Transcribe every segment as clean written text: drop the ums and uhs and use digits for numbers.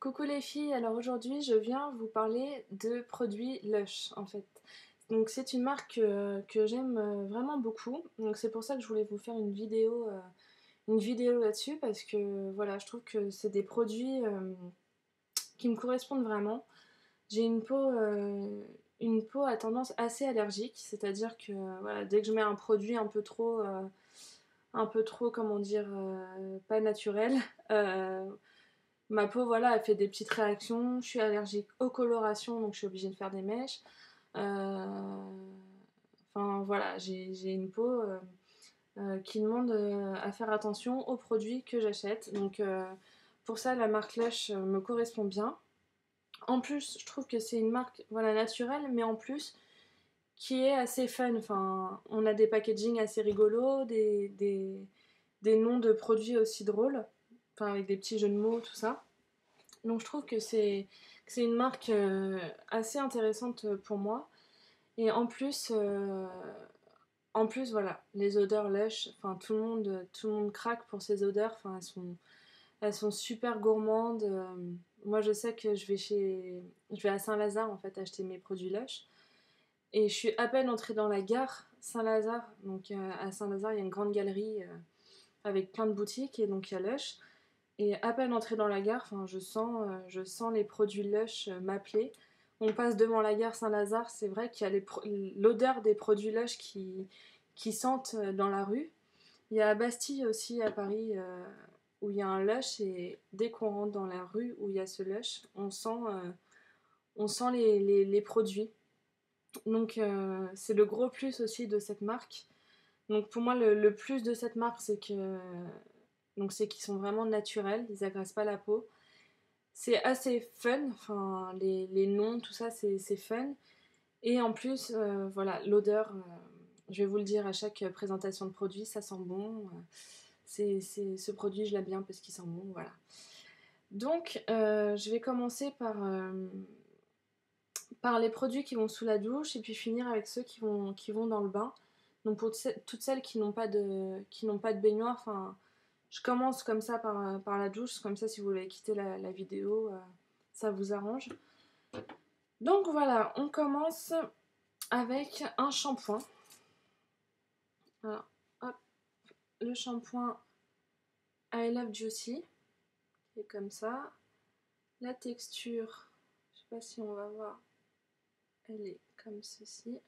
Coucou les filles, alors aujourd'hui je viens vous parler de produits Lush en fait. Donc c'est une marque que j'aime vraiment beaucoup, donc c'est pour ça que je voulais vous faire une vidéo là-dessus parce que voilà, je trouve que c'est des produits qui me correspondent vraiment. J'ai une peau à tendance assez allergique, c'est-à-dire que voilà, dès que je mets un produit un peu trop comment dire, pas naturel, euh, ma peau, voilà, elle fait des petites réactions. Je suis allergique aux colorations, donc je suis obligée de faire des mèches. Euh, Enfin, voilà, j'ai une peau qui demande à faire attention aux produits que j'achète. Donc, pour ça, la marque Lush me correspond bien. En plus, je trouve que c'est une marque, voilà, naturelle, mais en plus, qui est assez fun. Enfin, on a des packaging assez rigolos, des noms de produits aussi drôles, enfin, avec des petits jeux de mots, tout ça. Donc je trouve que c'est une marque assez intéressante pour moi. Et en plus voilà, les odeurs Lush, enfin tout le monde craque pour ces odeurs. Enfin elles sont super gourmandes. Moi je sais que je vais à Saint-Lazare en fait acheter mes produits Lush. Et je suis à peine entrée dans la gare Saint-Lazare. Donc à Saint-Lazare il y a une grande galerie avec plein de boutiques et donc il y a Lush. Et à peine entrée dans la gare, enfin, je sens les produits Lush m'appeler. On passe devant la gare Saint-Lazare, c'est vrai qu'il y a l'odeur des produits Lush qui sentent dans la rue. Il y a à Bastille aussi, à Paris, où il y a un Lush, et dès qu'on rentre dans la rue où il y a ce Lush, on sent les produits. Donc c'est le gros plus aussi de cette marque. Donc pour moi, le plus de cette marque, c'est qu'ils sont vraiment naturels, ils agressent pas la peau. C'est assez fun, enfin les noms, tout ça c'est fun. Et en plus, voilà, l'odeur, je vais vous le dire à chaque présentation de produit, ça sent bon. Ce produit, je l'aime bien parce qu'il sent bon, voilà. Donc, je vais commencer par les produits qui vont sous la douche et puis finir avec ceux qui vont dans le bain. Donc pour toutes celles qui n'ont pas de baignoire, enfin, je commence comme ça par la douche, comme ça si vous voulez quitter la vidéo, ça vous arrange. Donc voilà, on commence avec un shampoing. Alors, hop, le shampoing I Love Juicy, qui est comme ça. La texture, je sais pas si on va voir, elle est comme ceci.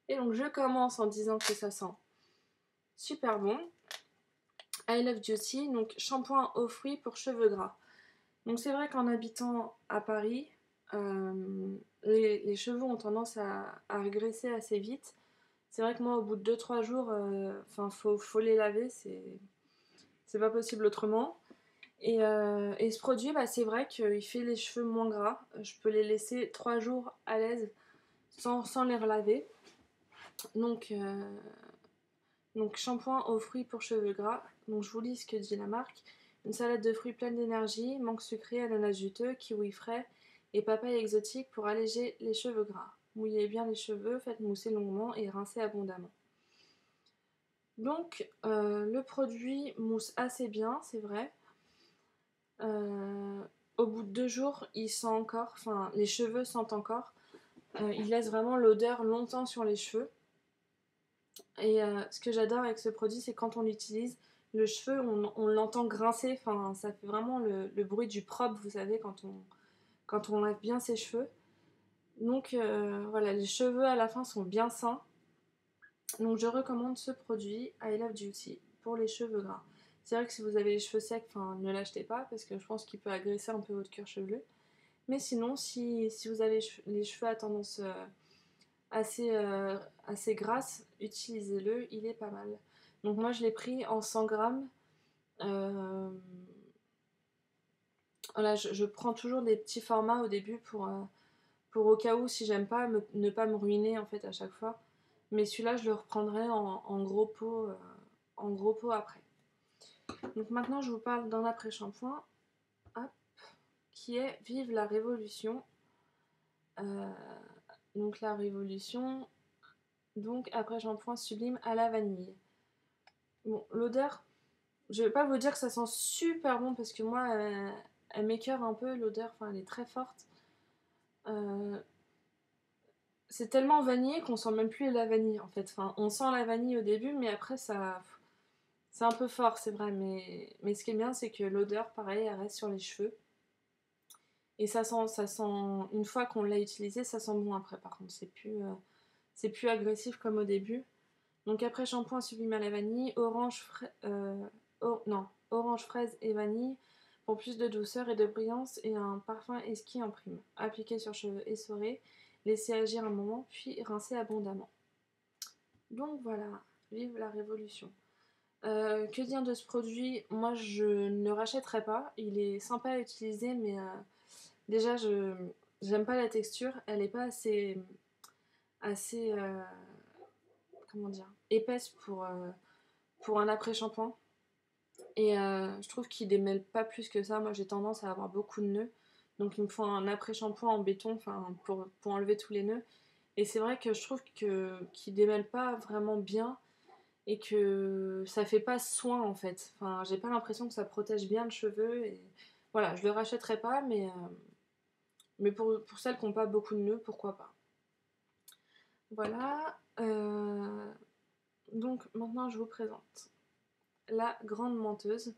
Et donc je commence en disant que ça sent super bon. I Love Juicy, donc shampoing aux fruits pour cheveux gras. Donc c'est vrai qu'en habitant à Paris, les cheveux ont tendance à régresser assez vite. C'est vrai que moi, au bout de 2-3 jours, faut les laver, c'est pas possible autrement. Et ce produit, bah, c'est vrai qu'il fait les cheveux moins gras. Je peux les laisser 3 jours à l'aise sans les relaver. Donc, euh, donc shampoing aux fruits pour cheveux gras. Donc je vous lis ce que dit la marque. Une salade de fruits pleine d'énergie, mangue sucré, ananas juteux, kiwi frais et papaye exotique pour alléger les cheveux gras. Mouillez bien les cheveux, faites mousser longuement et rincez abondamment. Donc le produit mousse assez bien, c'est vrai. Euh, Au bout de 2 jours, il sent encore, enfin les cheveux sentent encore. Il laisse vraiment l'odeur longtemps sur les cheveux. Et ce que j'adore avec ce produit, c'est quand on l'utilise, le cheveu, on l'entend grincer. Enfin, ça fait vraiment le bruit du propre, vous savez, quand on lave bien ses cheveux. Donc voilà, les cheveux à la fin sont bien sains. Donc je recommande ce produit I Love Duty pour les cheveux gras. C'est vrai que si vous avez les cheveux secs, enfin, ne l'achetez pas parce que je pense qu'il peut agresser un peu votre cuir chevelu. Mais sinon, si vous avez les cheveux à tendance assez grasse, utilisez-le, il est pas mal. Donc moi je l'ai pris en 100 grammes. Euh, voilà, je prends toujours des petits formats au début pour au cas où si j'aime pas ne pas me ruiner en fait à chaque fois. Mais celui-là je le reprendrai en gros pot après. Donc maintenant je vous parle d'un après-shampoing, hop, qui est Vive la Révolution. Euh, donc la Révolution, donc après-shampoing sublime à la vanille. Bon, l'odeur, je vais pas vous dire que ça sent super bon parce que moi, elle m'écœure un peu l'odeur, enfin elle est très forte. Euh, c'est tellement vanillé qu'on sent même plus la vanille en fait. Enfin, on sent la vanille au début, mais après ça, c'est un peu fort, c'est vrai. Mais ce qui est bien, c'est que l'odeur, pareil, elle reste sur les cheveux. Et ça sent, une fois qu'on l'a utilisé, ça sent bon après. Par contre, c'est plus agressif comme au début. Donc après shampoing sublime à la vanille, non, orange fraise et vanille pour plus de douceur et de brillance et un parfum esquis en prime. Appliquer sur cheveux essorés, laisser agir un moment puis rincer abondamment. Donc voilà, vive la révolution. Que dire de ce produit? Moi je ne le rachèterai pas, il est sympa à utiliser mais déjà je j'aime pas la texture, elle est pas assez comment dire, épaisse pour un après-shampoing. Et je trouve qu'il démêle pas plus que ça. Moi, j'ai tendance à avoir beaucoup de nœuds. Donc, il me faut un après-shampoing en béton pour enlever tous les nœuds. Et c'est vrai que je trouve qu'il démêle pas vraiment bien et que ça fait pas soin en fait. Enfin, j'ai pas l'impression que ça protège bien le cheveu. Et voilà, je le rachèterai pas, mais pour celles qui n'ont pas beaucoup de nœuds, pourquoi pas. Voilà. Donc, maintenant, je vous présente la grande menteuse.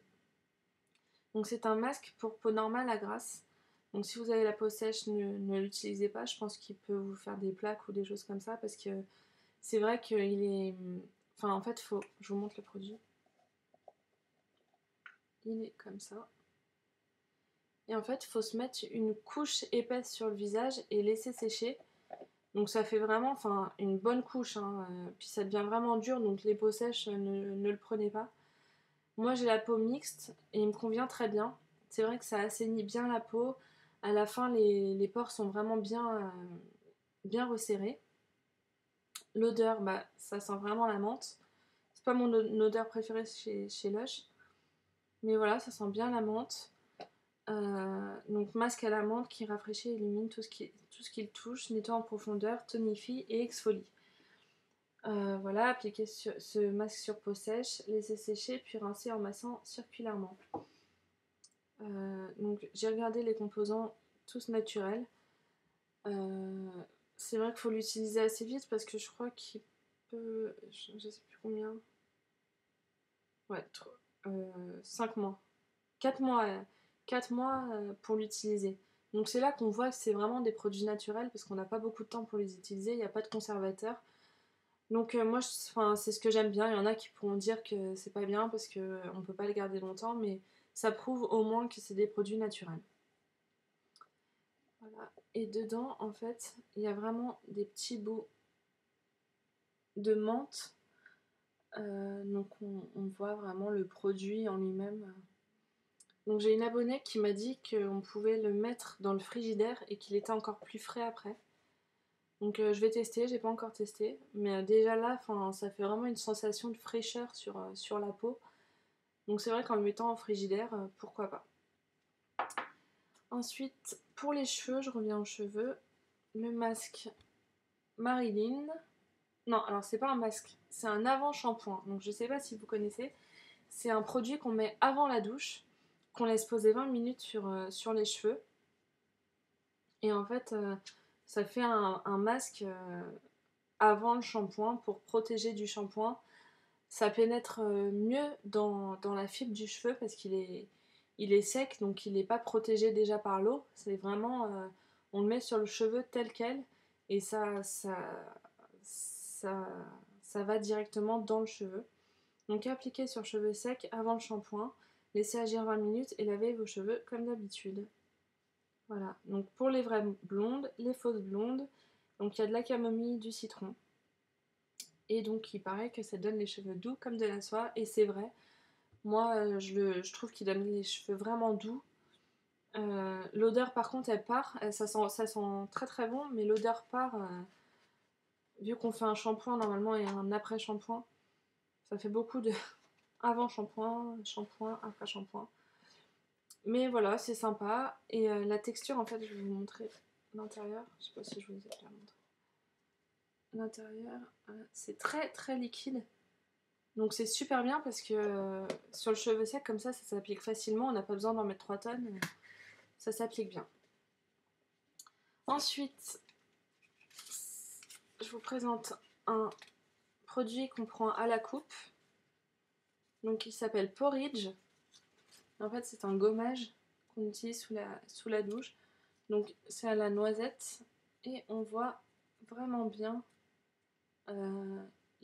Donc c'est un masque pour peau normale à grasse. Donc si vous avez la peau sèche, ne l'utilisez pas. Je pense qu'il peut vous faire des plaques ou des choses comme ça parce que c'est vrai qu'il est... Enfin en fait, je vous montre le produit. Il est comme ça. Et en fait, il faut se mettre une couche épaisse sur le visage et laisser sécher. Donc ça fait vraiment une bonne couche. Hein. Puis ça devient vraiment dur, donc les peaux sèches, ne le prenez pas. Moi j'ai la peau mixte et il me convient très bien. C'est vrai que ça assainit bien la peau. À la fin, les pores sont vraiment bien resserrés. L'odeur, bah, ça sent vraiment la menthe. C'est pas mon odeur préférée chez Lush. Mais voilà, ça sent bien la menthe. Donc masque à la menthe qui rafraîchit et illumine tout ce qu'il touche, nettoie en profondeur, tonifie et exfolie. Voilà, appliquer ce masque sur peau sèche, laisser sécher puis rincer en massant circulairement. Donc j'ai regardé les composants tous naturels. C'est vrai qu'il faut l'utiliser assez vite parce que je crois qu'il peut... Je sais plus combien. Ouais, 5 mois. 4 mois, 4 mois pour l'utiliser. Donc c'est là qu'on voit que c'est vraiment des produits naturels parce qu'on n'a pas beaucoup de temps pour les utiliser, il n'y a pas de conservateur. Donc moi, c'est ce que j'aime bien. Il y en a qui pourront dire que c'est pas bien parce qu'on ne peut pas les garder longtemps, mais ça prouve au moins que c'est des produits naturels. Voilà. Et dedans, en fait, il y a vraiment des petits bouts de menthe. Donc on voit vraiment le produit en lui-même. Donc j'ai une abonnée qui m'a dit qu'on pouvait le mettre dans le frigidaire et qu'il était encore plus frais après. Donc je vais tester, j'ai pas encore testé. Mais déjà là, ça fait vraiment une sensation de fraîcheur sur la peau. Donc c'est vrai qu'en le mettant en frigidaire, pourquoi pas. Ensuite, pour les cheveux, je reviens aux cheveux. Le masque Marilyn. Non, alors c'est pas un masque, c'est un avant-shampoing. Donc je sais pas si vous connaissez. C'est un produit qu'on met avant la douche, qu'on laisse poser 20 minutes sur les cheveux. Et en fait, ça fait un masque avant le shampoing pour protéger du shampoing. Ça pénètre mieux dans la fibre du cheveu parce il est sec, donc il n'est pas protégé déjà par l'eau. C'est vraiment, on le met sur le cheveu tel quel et ça, ça va directement dans le cheveu. Donc appliquez sur cheveux secs avant le shampoing, laissez agir 20 minutes et lavez vos cheveux comme d'habitude. Voilà, donc pour les vraies blondes, les fausses blondes, donc il y a de la camomille, du citron. Et donc il paraît que ça donne les cheveux doux comme de la soie, et c'est vrai. Moi je trouve qu'il donne les cheveux vraiment doux. L'odeur par contre elle part, ça sent très très bon, mais l'odeur part, vu qu'on fait un shampoing normalement et un après shampoing, ça fait beaucoup de avant shampoing, shampoing, après shampoing. Mais voilà, c'est sympa. Et la texture, en fait, je vais vous montrer l'intérieur. Je sais pas si je vous ai déjà montré. L'intérieur, c'est très très liquide. Donc c'est super bien parce que sur le cheveu sec comme ça s'applique facilement, on n'a pas besoin d'en mettre 3 tonnes, ça s'applique bien. Ensuite, je vous présente un produit qu'on prend à la coupe, donc il s'appelle Porridge. En fait c'est un gommage qu'on utilise sous la douche, donc c'est à la noisette et on voit vraiment bien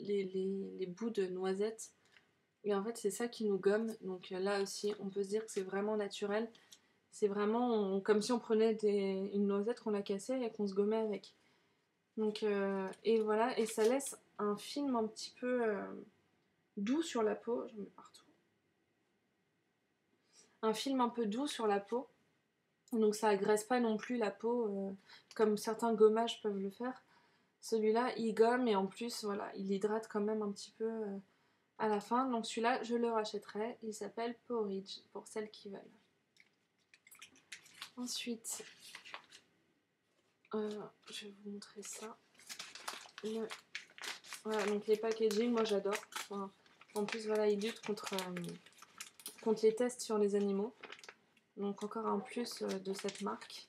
les bouts de noisette. Et en fait, c'est ça qui nous gomme. Donc là aussi, on peut se dire que c'est vraiment naturel. C'est vraiment comme si on prenait une noisette qu'on a cassée et qu'on se gommait avec. Donc, et voilà, et ça laisse un film un petit peu doux sur la peau. J'en mets partout. Un film un peu doux sur la peau. Donc ça agresse pas non plus la peau comme certains gommages peuvent le faire. Celui-là, il gomme et en plus, voilà, il hydrate quand même un petit peu à la fin. Donc celui-là, je le rachèterai. Il s'appelle Porridge pour celles qui veulent. Ensuite, je vais vous montrer ça. Voilà, donc les packaging, moi j'adore. Enfin, en plus, voilà, ils luttent contre les tests sur les animaux. Donc encore un plus de cette marque.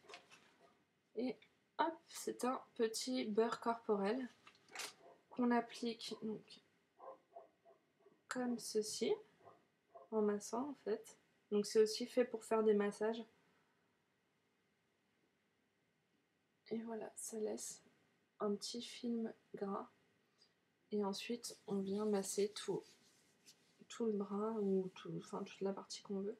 Et hop, c'est un petit beurre corporel qu'on applique donc comme ceci, en massant en fait. Donc c'est aussi fait pour faire des massages. Et voilà, ça laisse un petit film gras. Et ensuite, on vient masser tout le bras ou toute la partie qu'on veut.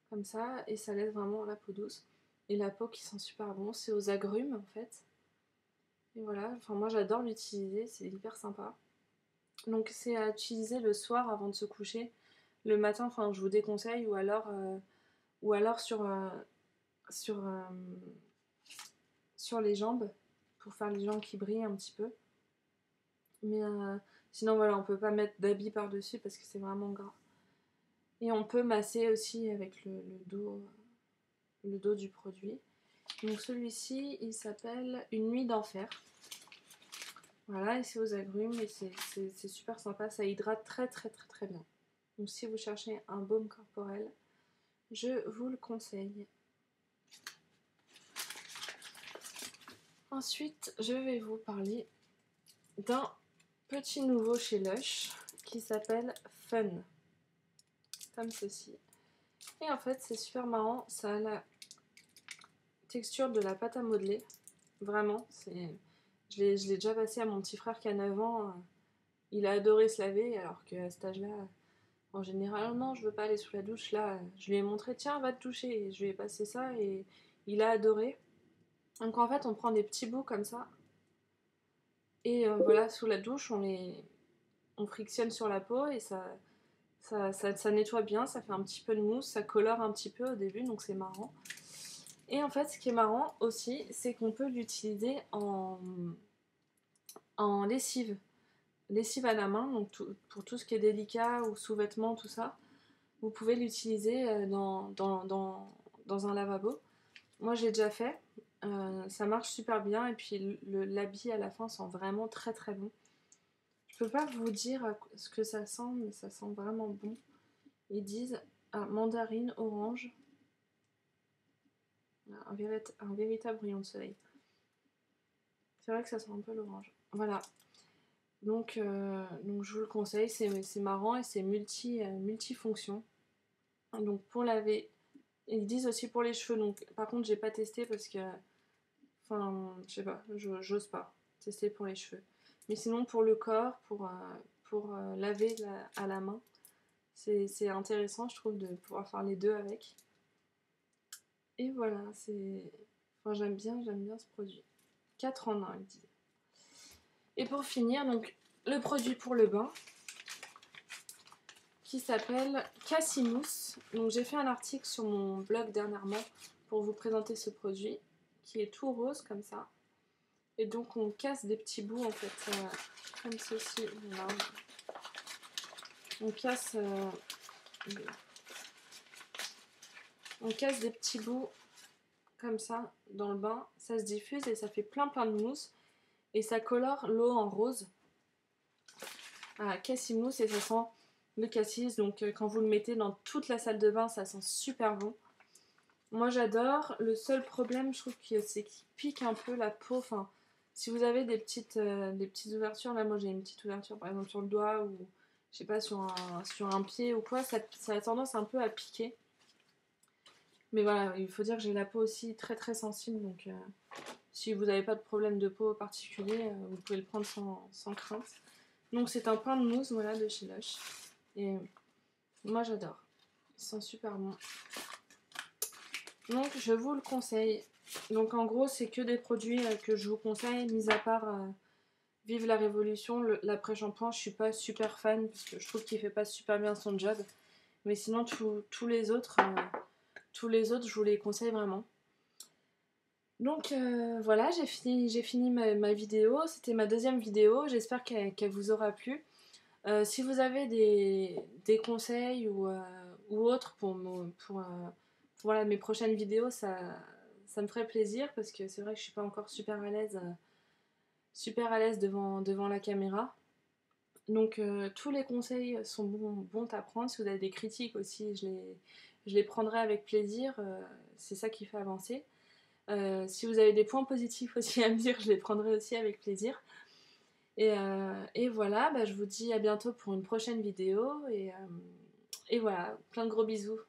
Comme ça, et ça laisse vraiment la peau douce. Et la peau qui sent super bon, c'est aux agrumes en fait. Et voilà, enfin moi j'adore l'utiliser, c'est hyper sympa. Donc c'est à utiliser le soir avant de se coucher. Le matin, enfin je vous déconseille, ou alors sur, sur les jambes, pour faire les jambes qui brillent un petit peu. Mais sinon voilà, on peut pas mettre d'habits par-dessus parce que c'est vraiment gras. Et on peut masser aussi avec le dos du produit. Donc celui-ci, il s'appelle Une nuit d'enfer. Voilà, et c'est aux agrumes et c'est super sympa, ça hydrate très très très très bien. Donc si vous cherchez un baume corporel, je vous le conseille. Ensuite, je vais vous parler d'un petit nouveau chez Lush qui s'appelle Fun. Comme ceci. Et en fait, c'est super marrant, ça a la texture de la pâte à modeler. Vraiment, je l'ai déjà passé à mon petit frère qui a 9 ans. Il a adoré se laver, alors qu'à cet âge-là, en général, non, je veux pas aller sous la douche. Là, je lui ai montré, tiens, va te doucher. Et je lui ai passé ça et il a adoré. Donc en fait, on prend des petits bouts comme ça. Et voilà, sous la douche, on frictionne sur la peau et ça nettoie bien. Ça fait un petit peu de mousse, ça colore un petit peu au début, donc c'est marrant. Et en fait, ce qui est marrant aussi, c'est qu'on peut l'utiliser en lessive. Lessive à la main, donc pour tout ce qui est délicat ou sous-vêtements, tout ça. Vous pouvez l'utiliser dans un lavabo. Moi, j'ai déjà fait. Ça marche super bien. Et puis, l'habit à la fin sent vraiment très très bon. Je peux pas vous dire ce que ça sent, mais ça sent vraiment bon. Ils disent mandarine, orange. Un véritable rayon de soleil. C'est vrai que ça sent un peu l'orange. Voilà. Donc je vous le conseille. C'est marrant et c'est multifonction. Donc pour laver, ils disent aussi pour les cheveux. Donc par contre j'ai pas testé parce que, enfin je sais pas, j'ose pas tester pour les cheveux. Mais sinon pour le corps, pour laver à la main, c'est intéressant je trouve de pouvoir faire les deux avec. Et voilà, enfin j'aime bien ce produit. 4 en 1 ils disent. Et pour finir, donc le produit pour le bain qui s'appelle Cassimousse. Donc j'ai fait un article sur mon blog dernièrement pour vous présenter ce produit qui est tout rose comme ça. Et donc on casse des petits bouts en fait, comme ceci. Voilà. On casse des petits bouts comme ça dans le bain. Ça se diffuse et ça fait plein de mousse. Et ça colore l'eau en rose. à cassis mousse et ça sent le cassis. Donc quand vous le mettez dans toute la salle de bain, ça sent super bon. Moi j'adore. Le seul problème, je trouve que c'est qu'il pique un peu la peau. Enfin, si vous avez des petites ouvertures, là moi j'ai une petite ouverture par exemple sur le doigt ou je sais pas sur un pied ou quoi, ça a tendance un peu à piquer. Mais voilà, il faut dire que j'ai la peau aussi très très sensible, donc si vous n'avez pas de problème de peau particulier, vous pouvez le prendre sans crainte. Donc c'est un pain de mousse voilà, de chez Lush. Et moi j'adore. Il sent super bon. Donc je vous le conseille. Donc en gros c'est que des produits que je vous conseille, mis à part Vive la Révolution, l'après-shampoing, je suis pas super fan parce que je trouve qu'il fait pas super bien son job. Mais sinon tous les autres, je vous les conseille vraiment. Donc voilà, j'ai fini ma vidéo. C'était ma deuxième vidéo. J'espère qu'elle vous aura plu. Si vous avez des conseils ou autres pour voilà, mes prochaines vidéos, ça me ferait plaisir parce que c'est vrai que je suis pas encore super à l'aise devant la caméra. Donc tous les conseils sont bons à prendre. Si vous avez des critiques aussi, je les prendrai avec plaisir. C'est ça qui fait avancer. Si vous avez des points positifs aussi à me dire, je les prendrai aussi avec plaisir. Et voilà, bah, je vous dis à bientôt pour une prochaine vidéo. Et voilà, plein de gros bisous.